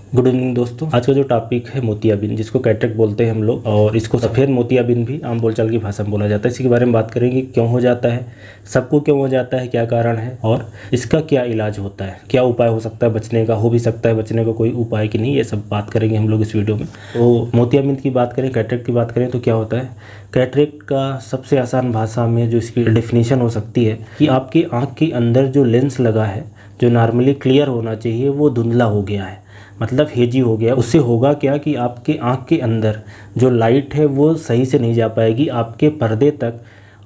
Good evening दोस्तों। आज का जो टॉपिक है मोतियाबिंद, जिसको कैटरेक्ट बोलते हैं हम लोग, और इसको सफ़ेद मोतियाबिंद भी आम बोलचाल की भाषा में बोला जाता है। इसी के बारे में बात करेंगे, क्यों हो जाता है, सबको क्यों हो जाता है, क्या कारण है और इसका क्या इलाज होता है, क्या उपाय हो सकता है बचने का, हो भी सकता है बचने का कोई उपाय कि नहीं, ये सब बात करेंगे हम लोग इस वीडियो में। तो मोतियाबिंद की बात करें, कैटरेक्ट की बात करें तो क्या होता है। कैटरेक्ट का सबसे आसान भाषा में जो इसकी डेफिनेशन हो सकती है कि आपकी आँख के अंदर जो लेंस लगा है, जो नॉर्मली क्लियर होना चाहिए, वो धुंधला हो गया है, मतलब हेजी हो गया। उससे होगा क्या कि आपके आँख के अंदर जो लाइट है वो सही से नहीं जा पाएगी आपके पर्दे तक,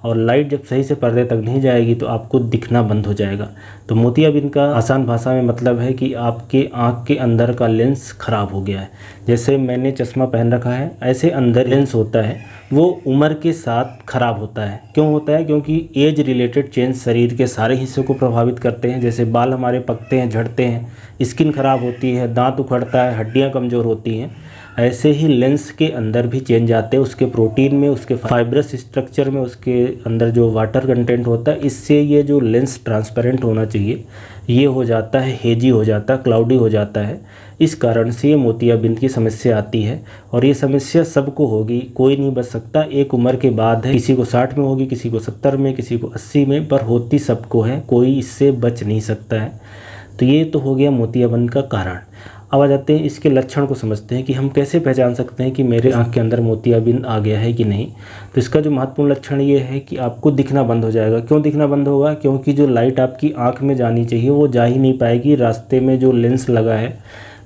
और लाइट जब सही से पर्दे तक नहीं जाएगी तो आपको दिखना बंद हो जाएगा। तो मोतियाबिंद का आसान भाषा में मतलब है कि आपके आँख के अंदर का लेंस ख़राब हो गया है। जैसे मैंने चश्मा पहन रखा है, ऐसे अंदर लेंस होता है, वो उम्र के साथ ख़राब होता है। क्यों होता है? क्योंकि एज रिलेटेड चेंज शरीर के सारे हिस्सों को प्रभावित करते हैं। जैसे बाल हमारे पकते हैं, झड़ते हैं, स्किन ख़राब होती है, दांत उखड़ता है, हड्डियां कमज़ोर होती हैं। ऐसे ही लेंस के अंदर भी चेंज आते हैं, उसके प्रोटीन में, उसके फाइब्रस स्ट्रक्चर में, उसके अंदर जो वाटर कंटेंट होता है। इससे ये जो लेंस ट्रांसपेरेंट होना चाहिए ये हो जाता है, हेजी हो जाता है, क्लाउडी हो जाता है। इस कारण से ये मोतियाबिंद की समस्या आती है, और ये समस्या सबको होगी, कोई नहीं बच सकता। एक उम्र के बाद है, किसी को 60 में होगी, किसी को 70 में, किसी को 80 में, पर होती सबको है, कोई इससे बच नहीं सकता है। तो ये तो हो गया मोतियाबिंद का कारण। अब आ जाते हैं इसके लक्षण को समझते हैं कि हम कैसे पहचान सकते हैं कि मेरे आँख के अंदर मोतियाबिंद आ गया है कि नहीं। तो इसका जो महत्वपूर्ण लक्षण ये है कि आपको दिखना बंद हो जाएगा। क्यों दिखना बंद होगा? क्योंकि जो लाइट आपकी आँख में जानी चाहिए वो जा ही नहीं पाएगी। रास्ते में जो लेंस लगा है,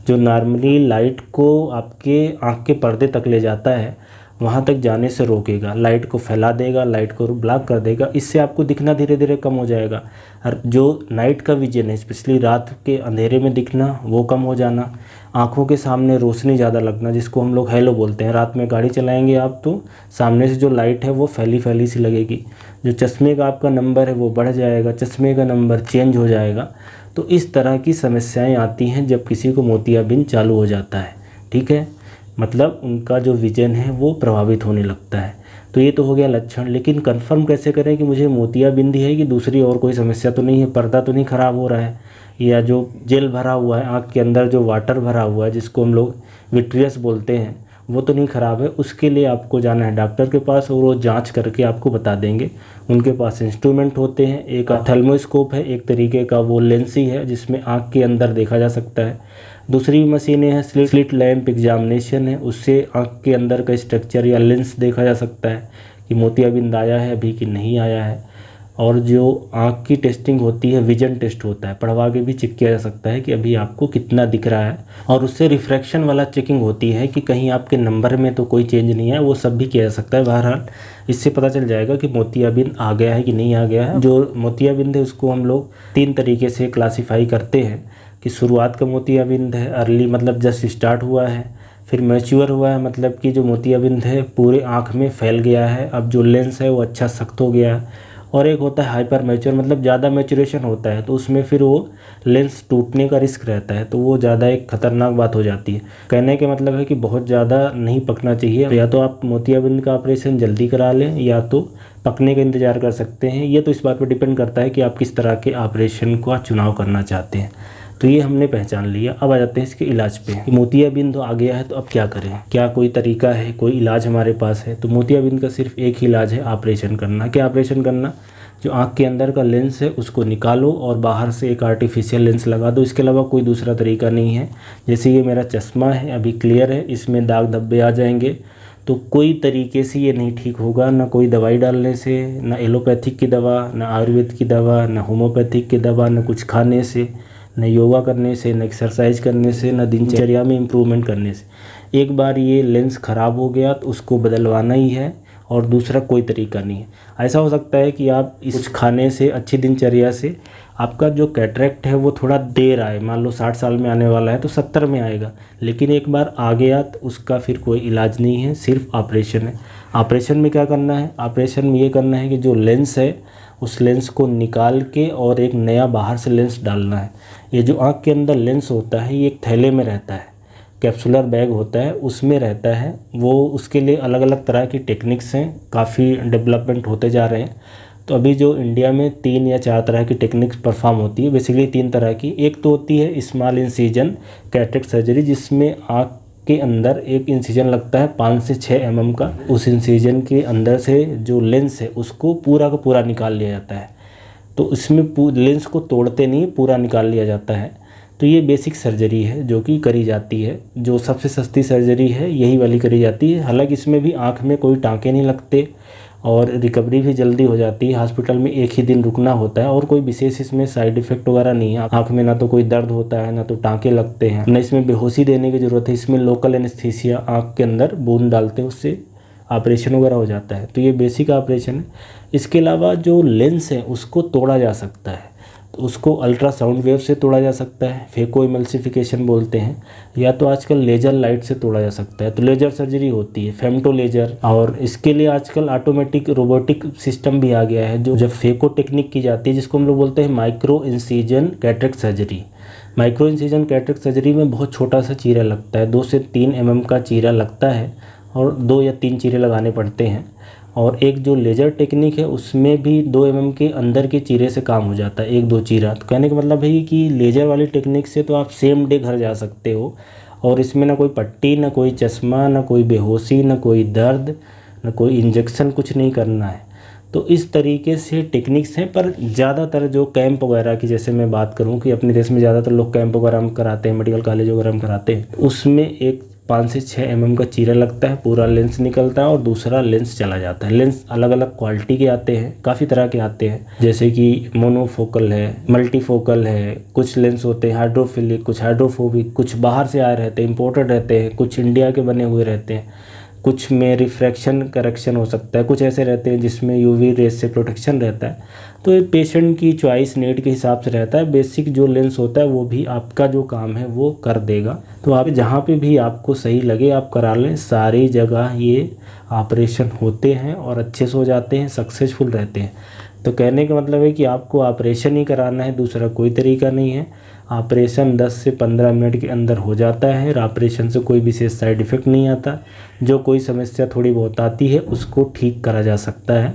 जो नॉर्मली लाइट को आपके आँख के पर्दे तक ले जाता है, वहाँ तक जाने से रोकेगा, लाइट को फैला देगा, लाइट को ब्लॉक कर देगा। इससे आपको दिखना धीरे धीरे कम हो जाएगा। और जो नाइट का विजन है, स्पेशली रात के अंधेरे में दिखना, वो कम हो जाना। आँखों के सामने रोशनी ज़्यादा लगना, जिसको हम लोग हेलो बोलते हैं। रात में गाड़ी चलाएंगे आप तो सामने से जो लाइट है वो फैली फैली सी लगेगी। जो चश्मे का आपका नंबर है वो बढ़ जाएगा, चश्मे का नंबर चेंज हो जाएगा। तो इस तरह की समस्याएं आती हैं जब किसी को मोतियाबिंद चालू हो जाता है। ठीक है, मतलब उनका जो विजन है वो प्रभावित होने लगता है। तो ये तो हो गया लक्षण। लेकिन कंफर्म कैसे करें कि मुझे मोतियाबिंद ही है कि दूसरी और कोई समस्या तो नहीं है, पर्दा तो नहीं ख़राब हो रहा है, या जो जेल भरा हुआ है आँख के अंदर, जो वाटर भरा हुआ है जिसको हम लोग विट्रियस बोलते हैं, वो तो नहीं ख़राब है। उसके लिए आपको जाना है डॉक्टर के पास, और वो जांच करके आपको बता देंगे। उनके पास इंस्ट्रूमेंट होते हैं, एक थर्मोस्कोप है, एक तरीके का वो लेंस ही है जिसमें आँख के अंदर देखा जा सकता है। दूसरी मशीनें हैं स्लिट लैंप एग्जामिनेशन है, उससे आँख के अंदर का स्ट्रक्चर या लेंस देखा जा सकता है कि मोतियाबिंद आया है अभी कि नहीं आया है। और जो आँख की टेस्टिंग होती है, विजन टेस्ट होता है, पढ़वा के भी चेक किया जा सकता है कि अभी आपको कितना दिख रहा है। और उससे रिफ्रैक्शन वाला चेकिंग होती है कि कहीं आपके नंबर में तो कोई चेंज नहीं है, वो सब भी किया जा सकता है। बहरहाल इससे पता चल जाएगा कि मोतियाबिंद आ गया है कि नहीं आ गया है। जो मोतियाबिंद है उसको हम लोग 3 तरीके से क्लासीफाई करते हैं कि शुरुआत का मोतियाबिंद है, अर्ली मतलब जस्ट स्टार्ट हुआ है, फिर मैच्योर हुआ है, मतलब कि जो मोतियाबिंद है पूरे आँख में फैल गया है, अब जो लेंस है वो अच्छा सख्त हो गया है। और एक होता है हाइपर मैच्योर, मतलब ज़्यादा मैच्योरेशन होता है, तो उसमें फिर वो लेंस टूटने का रिस्क रहता है, तो वो ज़्यादा एक खतरनाक बात हो जाती है। कहने के मतलब है कि बहुत ज़्यादा नहीं पकना चाहिए। या तो आप मोतियाबिंद का ऑपरेशन जल्दी करा लें, या तो पकने का इंतज़ार कर सकते हैं। ये तो इस बात पर डिपेंड करता है कि आप किस तरह के ऑपरेशन का चुनाव करना चाहते हैं। तो ये हमने पहचान लिया। अब आ जाते हैं इसके इलाज पे कि मोतियाबिंद तो आ गया है तो अब क्या करें, क्या कोई तरीका है, कोई इलाज हमारे पास है। तो मोतियाबिंद का सिर्फ एक ही इलाज है, ऑपरेशन करना। क्या ऑपरेशन करना? जो आँख के अंदर का लेंस है उसको निकालो और बाहर से एक आर्टिफिशियल लेंस लगा दो। इसके अलावा कोई दूसरा तरीका नहीं है। जैसे ये मेरा चश्मा है, अभी क्लियर है, इसमें दाग धब्बे आ जाएंगे, तो कोई तरीके से ये नहीं ठीक होगा, ना कोई दवाई डालने से, ना एलोपैथिक की दवा, ना आयुर्वेद की दवा, ना होम्योपैथिक की दवा, ना कुछ खाने से, न योगा करने से, न एक्सरसाइज करने से, न दिनचर्या में इम्प्रूवमेंट करने से। एक बार ये लेंस ख़राब हो गया तो उसको बदलवाना ही है, और दूसरा कोई तरीका नहीं है। ऐसा हो सकता है कि आप कुछ खाने से, अच्छी दिनचर्या से आपका जो कैटरेक्ट है वो थोड़ा देर आए, मान लो 60 साल में आने वाला है तो 70 में आएगा, लेकिन एक बार आ गया तो उसका फिर कोई इलाज नहीं है, सिर्फ ऑपरेशन है। ऑपरेशन में क्या करना है? ऑपरेशन में ये करना है कि जो लेंस है उस लेंस को निकाल के और एक नया बाहर से लेंस डालना है। ये जो आँख के अंदर लेंस होता है ये एक थैले में रहता है, कैप्सुलर बैग होता है, उसमें रहता है वो। उसके लिए अलग अलग तरह की टेक्निक्स हैं, काफ़ी डेवलपमेंट होते जा रहे हैं। तो अभी जो इंडिया में 3 या 4 तरह की टेक्निक्स परफॉर्म होती है, बेसिकली 3 तरह की। एक तो होती है स्मॉल इंसिजन कैटरेक्ट सर्जरी, जिसमें आँख के अंदर एक इंसिजन लगता है 5 से 6 mm का। उस इंसिजन के अंदर से जो लेंस है उसको पूरा का पूरा निकाल लिया जाता है। तो इसमें लेंस को तोड़ते नहीं, पूरा निकाल लिया जाता है। तो ये बेसिक सर्जरी है जो कि करी जाती है, जो सबसे सस्ती सर्जरी है यही वाली करी जाती है। हालांकि इसमें भी आँख में कोई टाँके नहीं लगते और रिकवरी भी जल्दी हो जाती है। हॉस्पिटल में 1 ही दिन रुकना होता है और कोई विशेष इसमें साइड इफ़ेक्ट वगैरह नहीं है। आँख में ना तो कोई दर्द होता है, ना तो टाँके लगते हैं, ना इसमें बेहोशी देने की ज़रूरत है। इसमें लोकल एनेस्थीसिया आँख के अंदर बूंद डालते हैं, उससे ऑपरेशन वगैरह हो जाता है। तो ये बेसिक ऑपरेशन है। इसके अलावा जो लेंस है उसको तोड़ा जा सकता है, तो उसको अल्ट्रासाउंड वेव से तोड़ा जा सकता है, फेको इमल्सिफिकेशन बोलते हैं, या तो आजकल लेज़र लाइट से तोड़ा जा सकता है। तो लेज़र सर्जरी होती है, फेमटो लेज़र। और इसके लिए आजकल ऑटोमेटिक रोबोटिक सिस्टम भी आ गया है, जो जब फेको टेक्निक की जाती है, जिसको हम लोग बोलते हैं micro incision cataract surgery. Micro incision cataract surgery में बहुत छोटा सा चीरा लगता है, 2 से 3 mm का चीरा लगता है और 2 या 3 चीरे लगाने पड़ते हैं। और एक जो लेज़र टेक्निक है उसमें भी 2 mm के अंदर के चीरे से काम हो जाता है, 1-2 चीरा। तो कहने का मतलब है कि लेज़र वाली टेक्निक से तो आप सेम डे घर जा सकते हो, और इसमें ना कोई पट्टी, ना कोई चश्मा, ना कोई बेहोशी, ना कोई दर्द, ना कोई इंजेक्शन, कुछ नहीं करना है। तो इस तरीके से टेक्निक्स हैं। पर ज़्यादातर जो कैंप वगैरह की, जैसे मैं बात करूं कि अपने देश में ज़्यादातर लोग कैंप वगैरह में कराते हैं, मेडिकल कॉलेज वगैरह में कराते हैं, उसमें एक 5 से 6 mm का चीरा लगता है, पूरा लेंस निकलता है और दूसरा लेंस चला जाता है। लेंस अलग अलग क्वालिटी के आते हैं, काफ़ी तरह के आते हैं, जैसे कि मोनोफोकल है, मल्टीफोकल है, कुछ लेंस होते हैं हाइड्रोफिलिक, कुछ हाइड्रोफोबिक, कुछ बाहर से आए रहते हैं, इंपोर्टेड रहते हैं, कुछ इंडिया के बने हुए रहते हैं, कुछ में रिफ्रैक्शन करेक्शन हो सकता है, कुछ ऐसे रहते हैं जिसमें यूवी रेस से प्रोटेक्शन रहता है। तो ये पेशेंट की चॉइस नीड के हिसाब से रहता है। बेसिक जो लेंस होता है वो भी आपका जो काम है वो कर देगा। तो आप जहाँ पे भी आपको सही लगे आप करा लें, सारी जगह ये ऑपरेशन होते हैं और अच्छे से हो जाते हैं, सक्सेसफुल रहते हैं। तो कहने का मतलब है कि आपको ऑपरेशन ही कराना है, दूसरा कोई तरीका नहीं है। ऑपरेशन 10 से 15 मिनट के अंदर हो जाता है और ऑपरेशन से कोई विशेष साइड इफ़ेक्ट नहीं आता। जो कोई समस्या थोड़ी बहुत आती है उसको ठीक करा जा सकता है।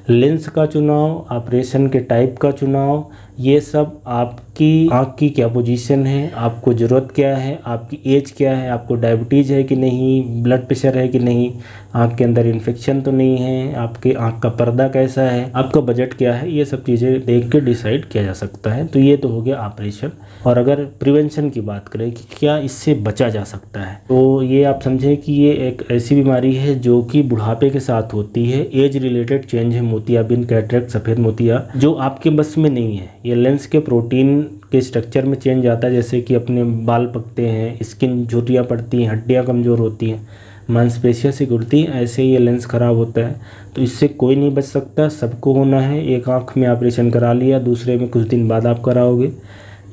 लेंस का चुनाव, ऑपरेशन के टाइप का चुनाव, ये सब आपकी आँख की क्या पोजीशन है, आपको ज़रूरत क्या है, आपकी एज क्या है, आपको डायबिटीज़ है कि नहीं, ब्लड प्रेशर है कि नहीं, आँख के अंदर इन्फेक्शन तो नहीं है, आपके आँख का पर्दा कैसा है, आपका बजट क्या है, ये सब चीज़ें देख के डिसाइड किया जा सकता है। तो ये तो हो गया ऑपरेशन। और अगर प्रिवेंशन की बात करें कि क्या इससे बचा जा सकता है, तो ये आप समझें कि ये एक ऐसी बीमारी है जो कि बुढ़ापे के साथ होती है। एज रिलेटेड चेंज है मोतियाबिंद कैटरेक्ट सफ़ेद मोतिया, जो आपके बस में नहीं है। ये लेंस के प्रोटीन के स्ट्रक्चर में चेंज आता है, जैसे कि अपने बाल पकते हैं, स्किन झुर्रियाँ पड़ती हैं, हड्डियाँ कमज़ोर होती हैं, मांसपेशियाँ सिकुड़ती हैं, ऐसे ये लेंस ख़राब होता है। तो इससे कोई नहीं बच सकता, सबको होना है। एक आँख में ऑपरेशन करा लिया, दूसरे में कुछ दिन बाद आप कराओगे।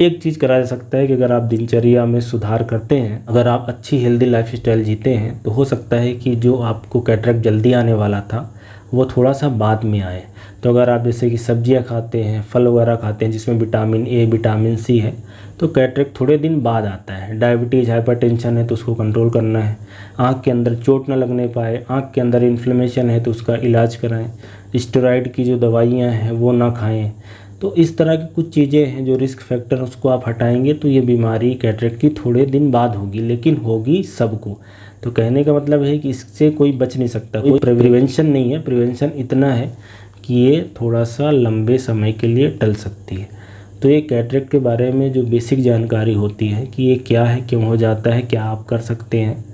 एक चीज़ करा जा सकता है कि अगर आप दिनचर्या में सुधार करते हैं, अगर आप अच्छी हेल्दी लाइफस्टाइल जीते हैं, तो हो सकता है कि जो आपको कैटरेक्ट जल्दी आने वाला था वो थोड़ा सा बाद में आए। तो अगर आप जैसे कि सब्जियां खाते हैं, फल वगैरह खाते हैं जिसमें विटामिन ए, विटामिन सी है, तो कैटरेक्ट थोड़े दिन बाद आता है। डायबिटीज़, हाइपरटेंशन है तो उसको कंट्रोल करना है। आँख के अंदर चोट न लगने पाए, आँख के अंदर इन्फ्लेमेशन है तो उसका इलाज कराएं। स्टेरॉइड की जो दवाइयाँ हैं वो ना खाएँ। तो इस तरह की कुछ चीज़ें हैं जो रिस्क फैक्टर, उसको आप हटाएंगे तो ये बीमारी कैटरेक्ट की थोड़े दिन बाद होगी, लेकिन होगी सबको। तो कहने का मतलब है कि इससे कोई बच नहीं सकता, कोई प्रिवेंशन नहीं है। प्रिवेंशन इतना है कि ये थोड़ा सा लंबे समय के लिए टल सकती है। तो ये कैटरेक्ट के बारे में जो बेसिक जानकारी होती है कि ये क्या है, क्यों हो जाता है, क्या आप कर सकते हैं,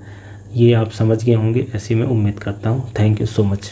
ये आप समझ गए होंगे, ऐसी मैं उम्मीद करता हूँ। Thank you so much.